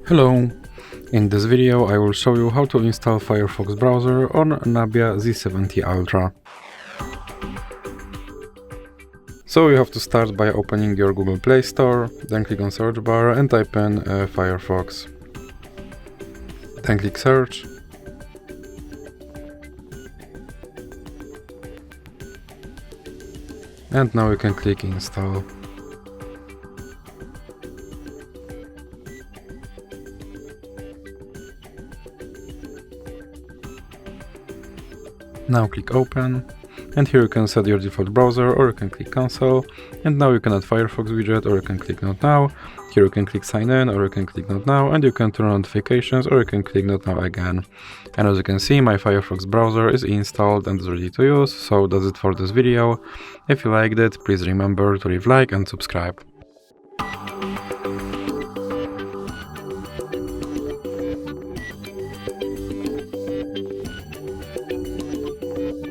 Hello! In this video I will show you how to install Firefox browser on NUBIA Z70 Ultra. So you have to start by opening your Google Play Store, then click on search bar and type in Firefox. Then click search. And now you can click install. Now click open, and here you can set your default browser, or you can click cancel, and now you can add Firefox widget, or you can click not now. Here you can click sign in, or you can click not now, and you can turn on notifications, or you can click not now again. And as you can see, my Firefox browser is installed and is ready to use. So that's it for this video. If you liked it, please remember to leave a like and subscribe.